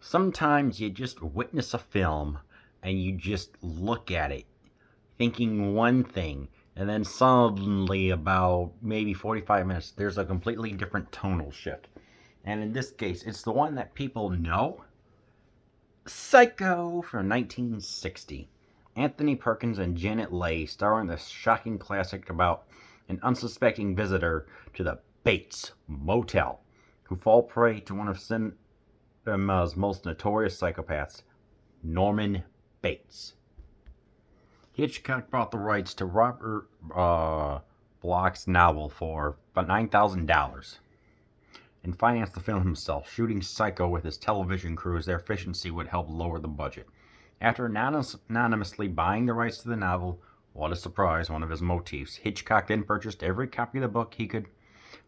Sometimes you just witness a film and you just look at it thinking one thing, and then suddenly, about maybe 45 minutes, there's a completely different tonal shift. And in this case, it's the one that people know, Psycho from 1960. Anthony Perkins and Janet Leigh star in this shocking classic about an unsuspecting visitor to the Bates Motel who fall prey to one of cinema's most notorious psychopaths, Norman Bates. Hitchcock bought the rights to Robert Bloch's novel for about $9,000 and financed the film himself, shooting Psycho with his television crew as their efficiency would help lower the budget. After anonymously buying the rights to the novel, what a surprise, one of his motifs, Hitchcock then purchased every copy of the book he could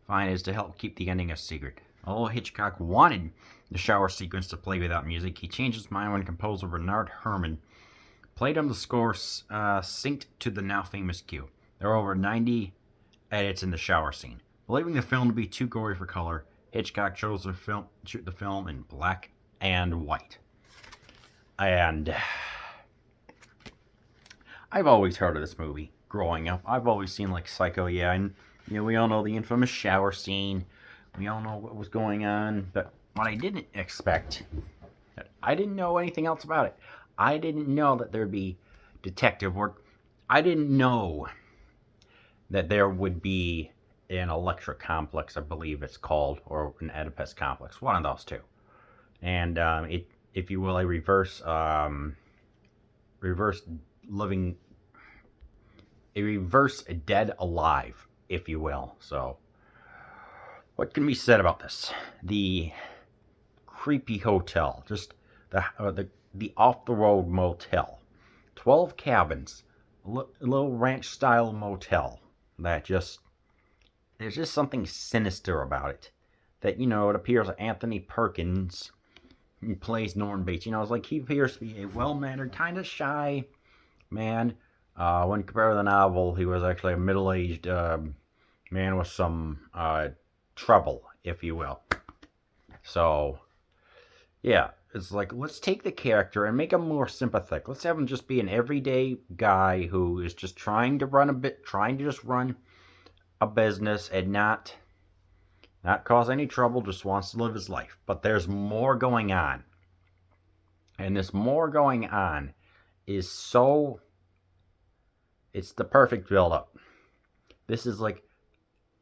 find as to help keep the ending a secret. Although Hitchcock wanted the shower sequence to play without music, he changed his mind when composer Bernard Herrmann played him the score synced to the now famous cue. There are over 90 edits in the shower scene. Believing the film to be too gory for color, Hitchcock chose to shoot the film in black and white. And I've always heard of this movie growing up. I've always seen like Psycho, yeah, and we all know the infamous shower scene. We all know what was going on, but what I didn't expect, I didn't know anything else about it. I didn't know that there'd be detective work. I didn't know that there would be an electric complex, I believe it's called, or an Oedipus complex, one of those two. And it, if you will, a reverse living, a reverse dead alive, if you will. So, what can be said about this? The creepy hotel, just the off-the-road motel, 12 cabins, a little ranch-style motel that just, there's just something sinister about it. That, it appears that Anthony Perkins, he plays Norman Bates. It's like he appears to be a well-mannered, kind of shy man. When compared to the novel, he was actually a middle-aged man with some trouble, if you will. So, yeah, it's like, let's take the character and make him more sympathetic. Let's have him just be an everyday guy who is just trying to run a business and not cause any trouble, just wants to live his life. But there's more going on. And this more going on is so, it's the perfect build-up. This is like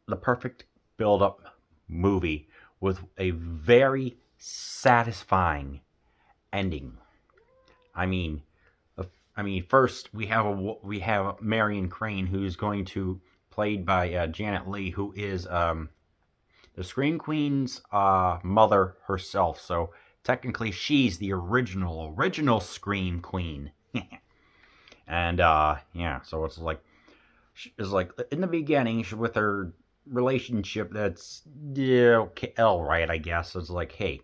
the perfect build-up movie with a very satisfying ending. I mean, first we have Marion Crane, who's going to played by Janet Leigh, who is the Scream Queen's mother herself. So technically, she's the original Scream Queen. And yeah, so it's like in the beginning with her relationship, that's okay, all right, I guess. It's like, hey,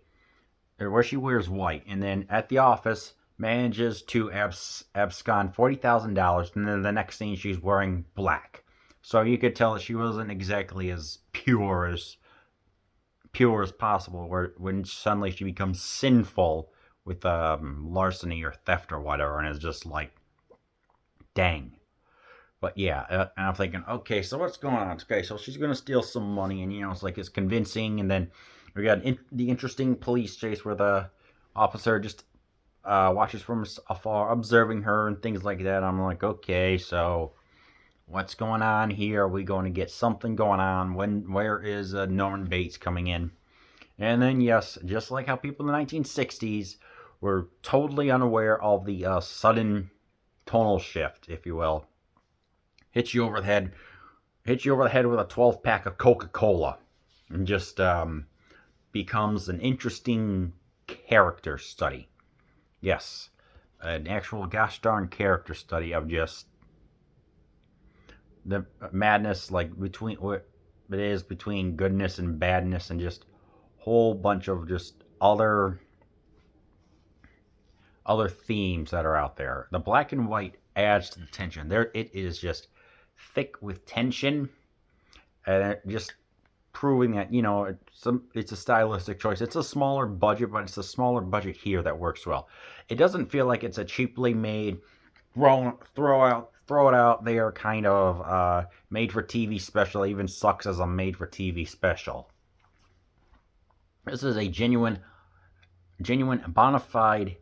where she wears white, and then at the office manages to abscond $40,000, and then the next scene she's wearing black. So you could tell that she wasn't exactly as pure as possible. When suddenly she becomes sinful with larceny or theft or whatever, and it's just like, dang. But yeah, and I'm thinking, okay, so what's going on? Okay, so she's gonna steal some money, and it's like it's convincing, and then we got the interesting police chase where the officer just watches from afar, observing her and things like that. I'm like, okay, so what's going on here? Are we going to get something going on? Where is Norman Bates coming in? And then, yes, just like how people in the 1960s were totally unaware of the sudden tonal shift, if you will. Hit you over the head with a 12-pack of Coca-Cola, and just becomes an interesting character study. Yes, an actual gosh darn character study of just the madness, like between what it is between goodness and badness, and just whole bunch of just other themes that are out there. The black and white adds to the tension. There, it is just thick with tension, and it just proving that, you know, it's a stylistic choice. It's a smaller budget, but it's a smaller budget here that works well. It doesn't feel like it's a cheaply made throw it out there kind of made for TV special. It even sucks as a made for TV special. This is a genuine bona fide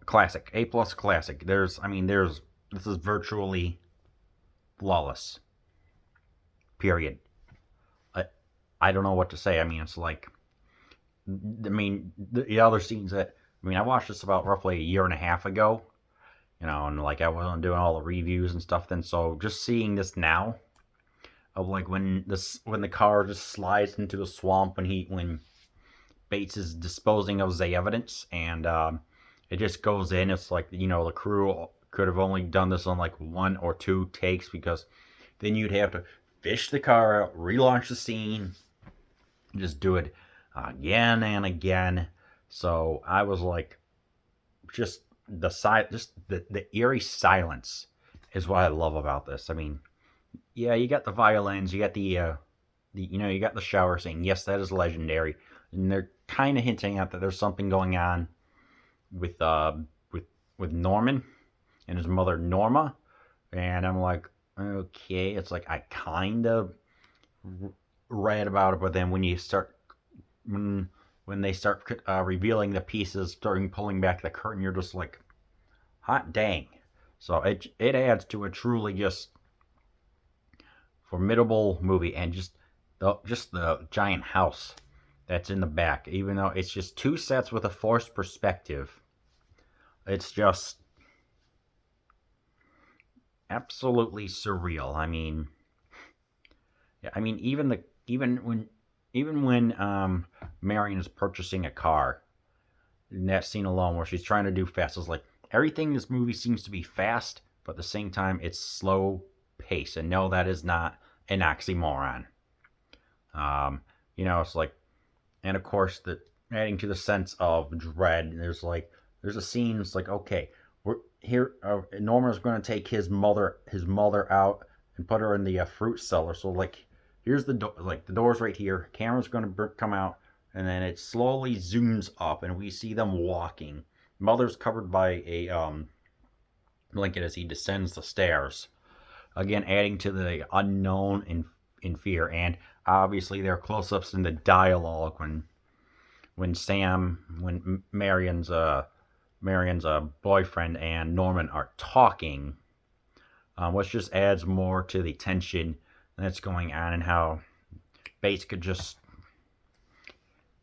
classic, A plus classic. This is virtually flawless. Period. I, I don't know what to say. I mean, it's like, the other scenes that, I watched this about roughly a year and a half ago, and like I wasn't doing all the reviews and stuff then. So just seeing this now, of like when the car just slides into the swamp when Bates is disposing of the evidence, and it just goes in. It's like, the crew could have only done this on like one or two takes, because then you'd have to fish the car out, relaunch the scene, just do it again and again. So I was like, just the eerie silence is what I love about this. Yeah, you got the violins, you got you got the shower scene. Yes, that is legendary, and they're kind of hinting at that there's something going on with with Norman and his mother Norma, and I'm like, okay, it's like I kind of read about it, but then when they start revealing the pieces, starting pulling back the curtain, you're just like, hot dang. So it adds to a truly just formidable movie, and just the giant house that's in the back, even though it's just two sets with a forced perspective. It's just absolutely surreal. Even when Marion is purchasing a car, in that scene alone where she's trying to do fast, it's like everything in this movie seems to be fast, but at the same time it's slow pace. And no, that is not an oxymoron. It's like, and of course, adding to the sense of dread, there's a scene. It's like, okay, we're here. Norman's going to take his mother out and put her in the fruit cellar. So like, here's the door. Like, the door's right here. Camera's going to come out, and then it slowly zooms up, and we see them walking. Mother's covered by a blanket as he descends the stairs. Again, adding to the unknown in fear, and obviously there are close-ups in the dialogue when Marion's boyfriend and Norman are talking, which just adds more to the tension that's going on, and how Bates could just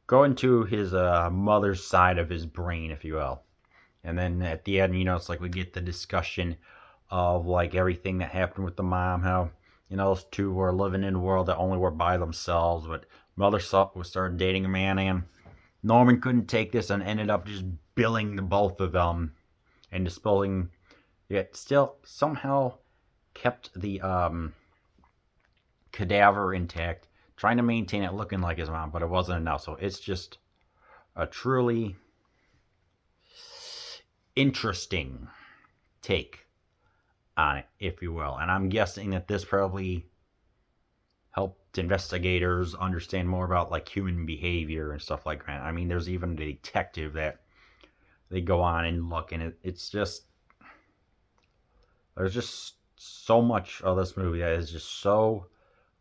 go into his mother's side of his brain, if you will. And then at the end, it's like we get the discussion of like everything that happened with the mom, how those two were living in a world that only were by themselves, but mother started dating a man, and Norman couldn't take this and ended up just billing the both of them and disposing, yet still somehow kept the cadaver intact, trying to maintain it looking like his mom, but it wasn't enough. So it's just a truly interesting take on it, if you will. And I'm guessing that this probably helped investigators understand more about like human behavior and stuff like that. There's even a detective that they go on and look, and it's just, there's just so much of this movie that is just so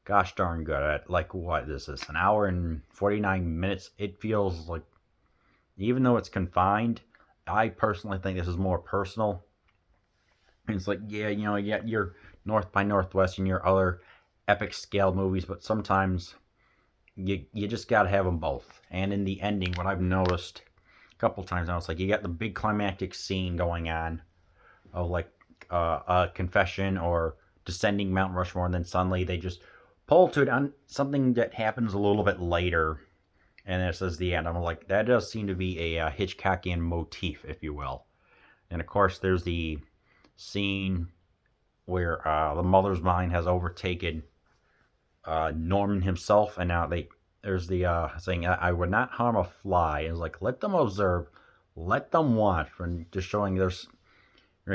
gosh darn good. At like, what is this, an hour and 49 minutes? It feels like, even though it's confined, I personally think this is more personal. It's like, yeah, you get your North by Northwest and your other epic scale movies, but sometimes you just gotta have them both. And in the ending, what I've noticed a couple times now, it's like you got the big climactic scene going on of like a confession or descending Mount Rushmore, and then suddenly they just pull to it on something that happens a little bit later, and it says the end. I'm like, that does seem to be a Hitchcockian motif, if you will. And of course, there's the scene where the mother's mind has overtaken Norman himself, and now there's the saying, "I would not harm a fly." It's like, let them observe, let them watch, and just showing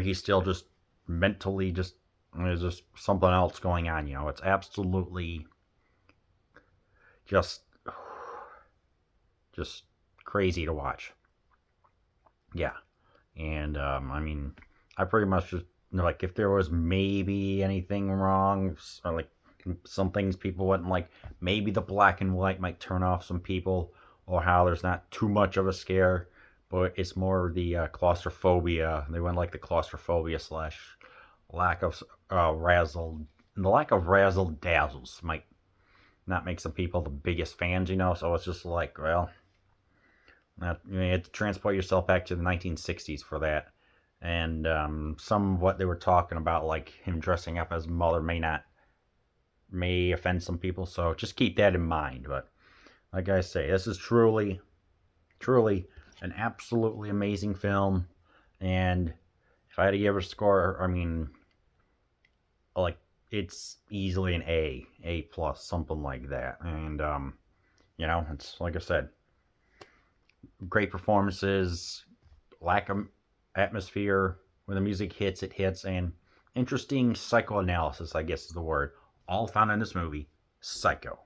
he's still just mentally there's just something else going on. It's absolutely just crazy to watch. Yeah, and I mean, I pretty much just like if there was maybe anything wrong, or like some things people wouldn't like, maybe the black and white might turn off some people, or how there's not too much of a scare, but it's more the claustrophobia. They wouldn't like the claustrophobia slash lack of razzle, the lack of razzle dazzles might not make some people the biggest fans, you know. So it's just like, well, you had to transport yourself back to the 1960s for that. And some of what they were talking about, like him dressing up as mother, may offend some people. So just keep that in mind. But like I say, this is truly, truly an absolutely amazing film. And if I had to give it a score, I mean, like it's easily an A plus, something like that. And you know, it's like I said, great performances, lack of atmosphere. When the music hits, it hits, and interesting psychoanalysis, I guess is the word, all found in this movie, Psycho.